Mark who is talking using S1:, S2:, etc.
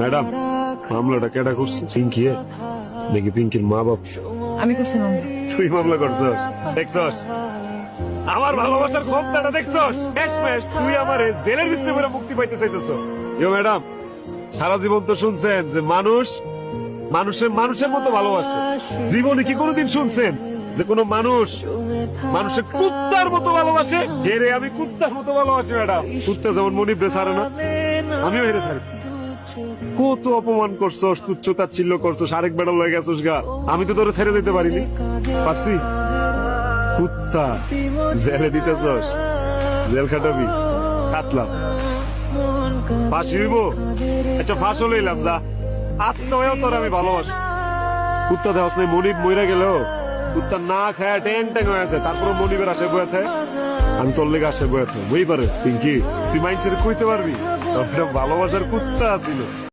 S1: Madam, মামলাটা কেডা করছে? পিঙ্কি নাকি পিঙ্কির মা বাপ?
S2: আমি করছি মামলা।
S1: তুই মামলা করছস? দেখছস আমার ভালোবাসার ক্ষমতাটা? দেখছস শেষমেশ তুই আমার জেলের ভিতরে করে মুক্তি পাইতে চাইতেছ। ইয়ো ম্যাডাম, সারা জীবন তো শুনছেন যে মানুষ মানুষের মতো ভালোবাসে। জীবনে কি কোনোদিন শুনছেন যে কোনো মানুষ মানুষের কুত্তার মতো ভালোবাসে? হেরে আমি কুত্তার মতো ভালোবাসি ম্যাডাম। কুত্তা যেমন মনিবরে ছাড়ে না, আমিও হেরে ছাড়ি। কত অপমান করছস, তুচ্ছতাচ্ছিল্য করছস, আরেক বেড়া লয়ে গেছস গা। আমি তো তোরে ছেড়ে দিতে পারিনি, পারছি? কুত্তা জেলে দিতেছস, জেল খাটাবি, কাটলাম, ফাঁসি হইব। আচ্ছা ফাঁসও লইলাম, যা আত্মহত্যা তোর আমি ভালোবাসি। কুত্তা দেওয়াস নাই, মনিব মইরা গেলেও কুত্তা না খায় ট্যাং ট্যাং হয়ে আছে, তারপরে মনিবের আসে বয়ে থাকে। আমি তোর লেগে আসে বয়ে থাকি, বই পারে পিঙ্কি, তুই মাইন্ডসেট কইতে পারবি ভালোবাসার কুত্তা আছিল।